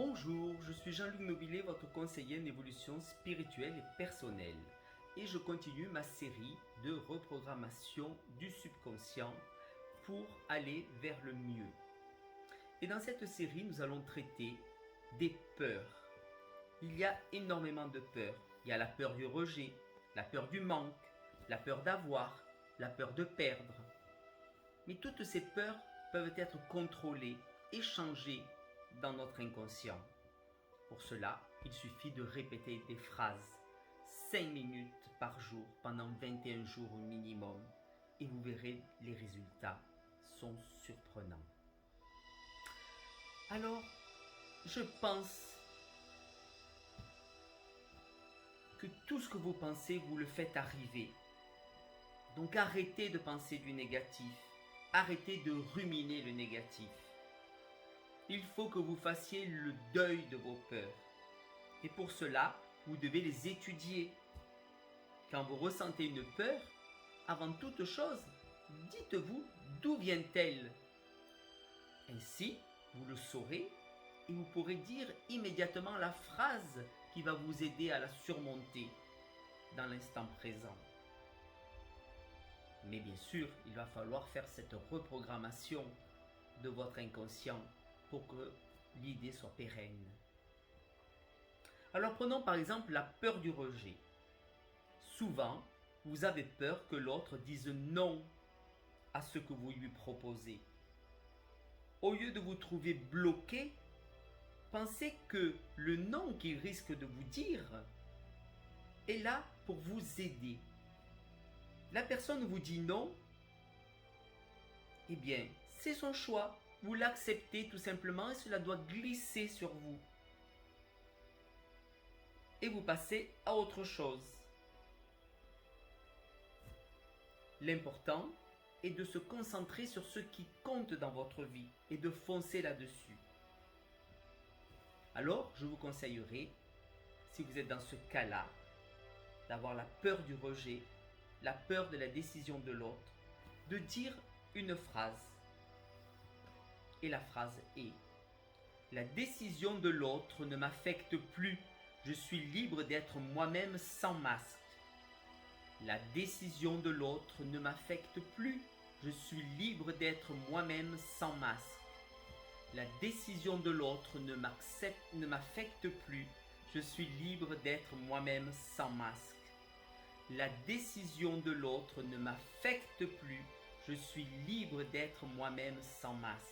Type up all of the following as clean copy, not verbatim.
Bonjour, je suis Jean-Luc Nobilet, votre conseiller en évolution spirituelle et personnelle. Et je continue ma série de reprogrammation du subconscient pour aller vers le mieux. Et dans cette série, nous allons traiter des peurs. Il y a énormément de peurs. Il y a la peur du rejet, la peur du manque, la peur d'avoir, la peur de perdre. Mais toutes ces peurs peuvent être contrôlées et changées dans notre inconscient. Pour cela, il suffit de répéter des phrases 5 minutes par jour pendant 21 jours au minimum et vous verrez, les résultats sont surprenants. Alors, je pense que tout ce que vous pensez, vous le faites arriver. Donc arrêtez de penser du négatif, arrêtez de ruminer le négatif. Il faut que vous fassiez le deuil de vos peurs. Et pour cela, vous devez les étudier. Quand vous ressentez une peur, avant toute chose, dites-vous d'où vient-elle. Ainsi, vous le saurez et vous pourrez dire immédiatement la phrase qui va vous aider à la surmonter dans l'instant présent. Mais bien sûr, il va falloir faire cette reprogrammation de votre inconscient pour que l'idée soit pérenne. Alors prenons par exemple la peur du rejet. Souvent, vous avez peur que l'autre dise non à ce que vous lui proposez. Au lieu de vous trouver bloqué, pensez que le non qu'il risque de vous dire est là pour vous aider. La personne vous dit non, eh bien, c'est son choix. Vous l'acceptez tout simplement et cela doit glisser sur vous. Et vous passez à autre chose. L'important est de se concentrer sur ce qui compte dans votre vie et de foncer là-dessus. Alors, je vous conseillerais, si vous êtes dans ce cas-là, d'avoir la peur du rejet, la peur de la décision de l'autre, de dire une phrase. Et la phrase est: la décision de l'autre ne m'affecte plus. Je suis libre d'être moi-même sans masque. La décision de l'autre ne m'affecte plus. Je suis libre d'être moi-même sans masque. La décision de l'autre ne m'affecte plus. Je suis libre d'être moi-même sans masque. La décision de l'autre ne m'affecte plus. Je suis libre d'être moi-même sans masque.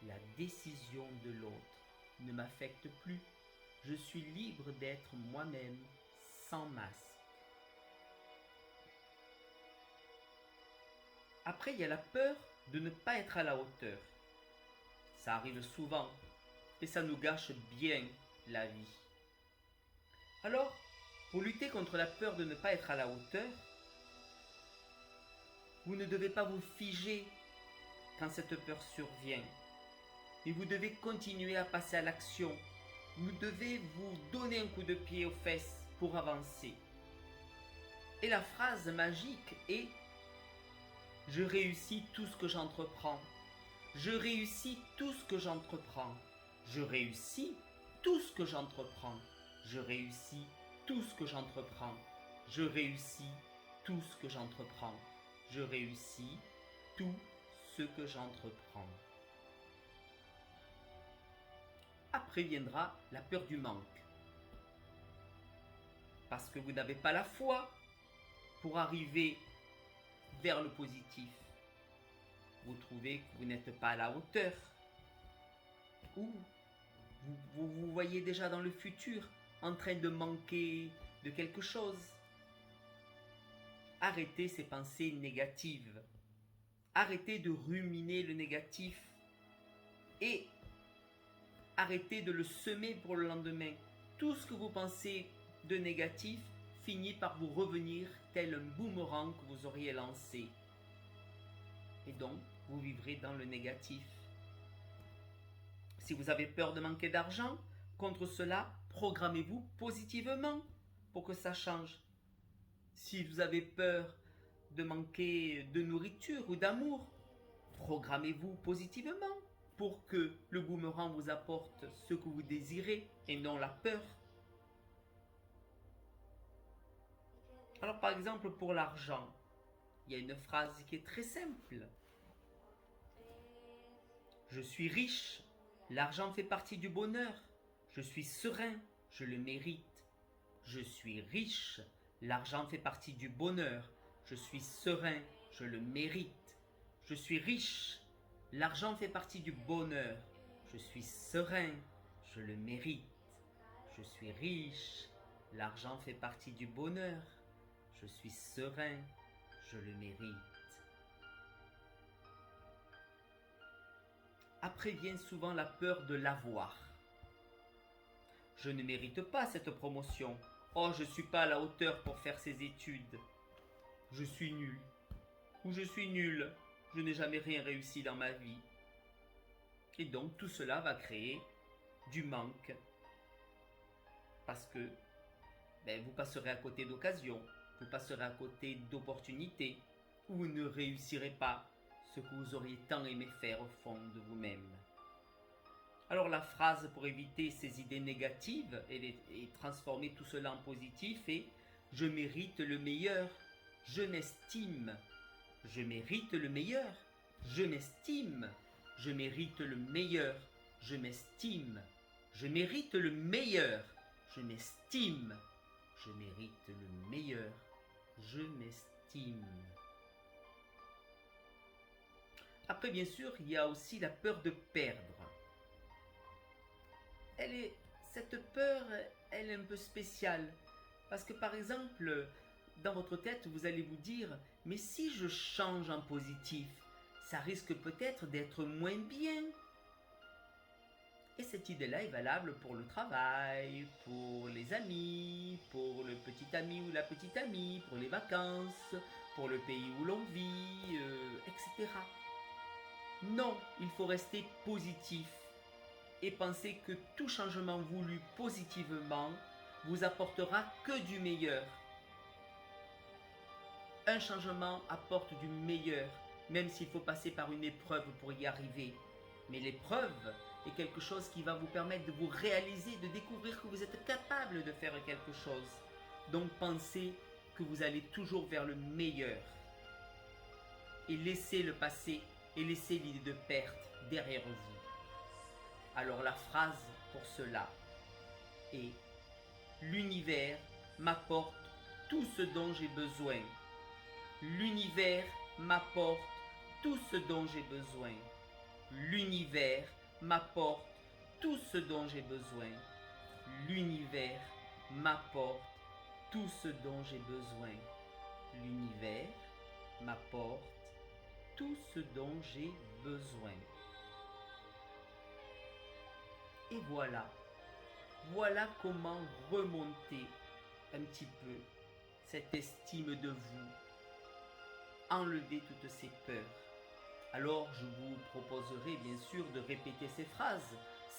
La décision de l'autre ne m'affecte plus. Je suis libre d'être moi-même sans masque. Après, il y a la peur de ne pas être à la hauteur. Ça arrive souvent et ça nous gâche bien la vie. Alors, pour lutter contre la peur de ne pas être à la hauteur, vous ne devez pas vous figer quand cette peur survient. Mais vous devez continuer à passer à l'action. Vous devez vous donner un coup de pied aux fesses pour avancer. Et la phrase magique est: je réussis tout ce que j'entreprends. Je réussis tout ce que j'entreprends. Je réussis tout ce que j'entreprends. Je réussis tout ce que j'entreprends. Je réussis tout ce que j'entreprends. Je réussis tout ce que j'entreprends. Après viendra la peur du manque. Parce que vous n'avez pas la foi pour arriver vers le positif. Vous trouvez que vous n'êtes pas à la hauteur. Ou vous voyez déjà dans le futur en train de manquer de quelque chose. Arrêtez ces pensées négatives. Arrêtez de ruminer le négatif. Et arrêtez de le semer pour le lendemain. Tout ce que vous pensez de négatif finit par vous revenir tel un boomerang que vous auriez lancé. Et donc, vous vivrez dans le négatif. Si vous avez peur de manquer d'argent, contre cela, programmez-vous positivement pour que ça change. Si vous avez peur de manquer de nourriture ou d'amour, programmez-vous positivement pour que le boomerang vous apporte ce que vous désirez et non la peur. Alors par exemple pour l'argent, il y a une phrase qui est très simple. Je suis riche, l'argent fait partie du bonheur, je suis serein, je le mérite. Je suis riche, l'argent fait partie du bonheur, je suis serein, je le mérite. Je suis riche, l'argent fait partie du bonheur, je suis serein, je le mérite. Je suis riche, l'argent fait partie du bonheur, je suis serein, je le mérite. Après vient souvent la peur de l'avoir. Je ne mérite pas cette promotion. Oh, je ne suis pas à la hauteur pour faire ces études. Je suis nul. Ou je suis nul. Je n'ai jamais rien réussi dans ma vie. Et donc tout cela va créer du manque. Parce que vous passerez à côté d'occasions. Vous passerez à côté d'opportunités. Ou vous ne réussirez pas ce que vous auriez tant aimé faire au fond de vous-même. Alors la phrase pour éviter ces idées négatives et transformer tout cela en positif est « Je mérite le meilleur, je m'estime. Je mérite le meilleur, je m'estime. Je mérite le meilleur, je m'estime. Je mérite le meilleur, je m'estime. Je mérite le meilleur, je m'estime. » Après, bien sûr, il y a aussi la peur de perdre. Cette peur, elle est un peu spéciale. Parce que par exemple, dans votre tête, vous allez vous dire, mais si je change en positif, ça risque peut-être d'être moins bien. Et cette idée-là est valable pour le travail, pour les amis, pour le petit ami ou la petite amie, pour les vacances, pour le pays où l'on vit, etc. Non, il faut rester positif et penser que tout changement voulu positivement vous apportera que du meilleur. Un changement apporte du meilleur, même s'il faut passer par une épreuve pour y arriver. Mais l'épreuve est quelque chose qui va vous permettre de vous réaliser, de découvrir que vous êtes capable de faire quelque chose. Donc pensez que vous allez toujours vers le meilleur. Et laissez le passé et laissez l'idée de perte derrière vous. Alors la phrase pour cela est « L'univers m'apporte tout ce dont j'ai besoin. L'univers m'apporte tout ce dont j'ai besoin. L'univers m'apporte tout ce dont j'ai besoin. L'univers m'apporte tout ce dont j'ai besoin. L'univers m'apporte tout ce dont j'ai besoin. » Et voilà. Voilà comment remonter un petit peu cette estime de vous. Enlever toutes ces peurs. Alors je vous proposerai bien sûr de répéter ces phrases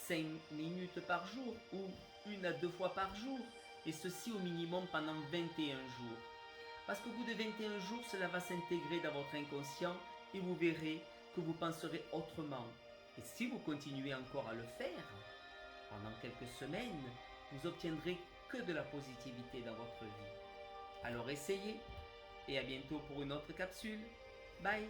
5 minutes par jour ou 1 à 2 fois par jour. Et ceci au minimum pendant 21 jours. Parce qu'au bout de 21 jours, cela va s'intégrer dans votre inconscient et vous verrez que vous penserez autrement. Et si vous continuez encore à le faire, pendant quelques semaines, vous obtiendrez que de la positivité dans votre vie. Alors essayez et à bientôt pour une autre capsule. Bye!